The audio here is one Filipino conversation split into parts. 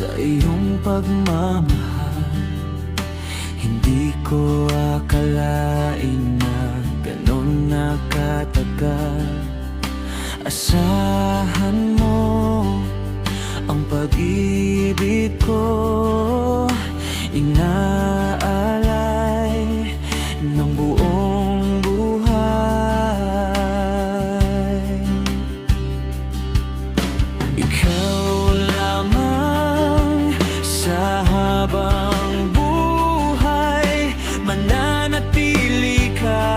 sa iyong pagmamahal. Hindi ko akalain na ganon na katagal. Asahan mo ang pag-ibig ko, inaalay ng buong buhay. Ikaw lamang sa habang buhay, mananatili ka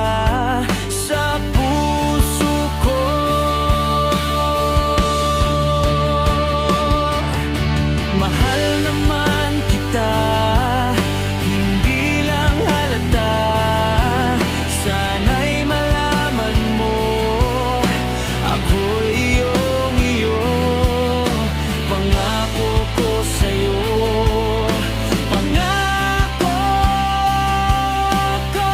sa puso ko. Mahal naman kita, hindi lang halata. Sana'y malaman mo, ako'y iyong-iyo. Pangako ko sa'yo, pangako ko.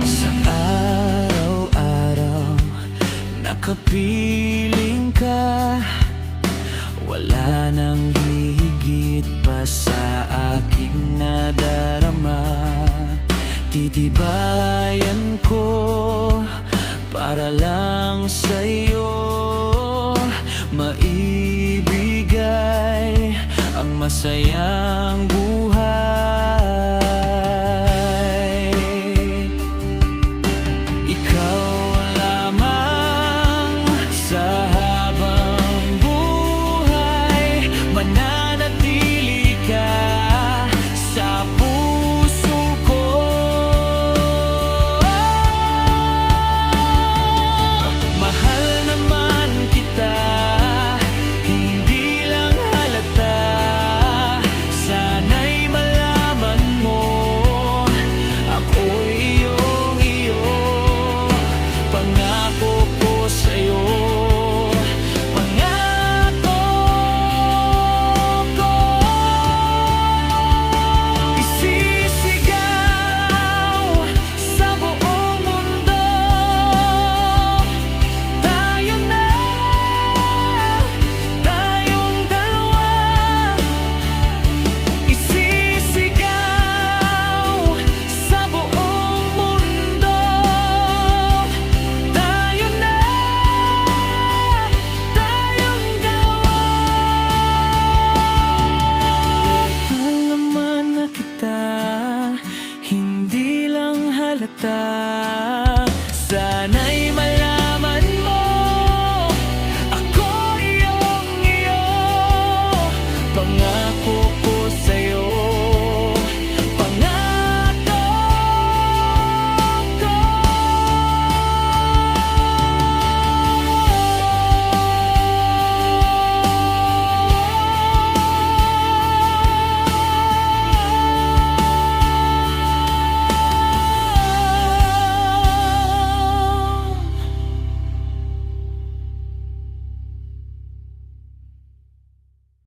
Sa araw-araw nakapiling ka, wala nang hihigit pa sa aking nadarama. Titibayan ko para lang sa'yo maibigay ang masayang buhay.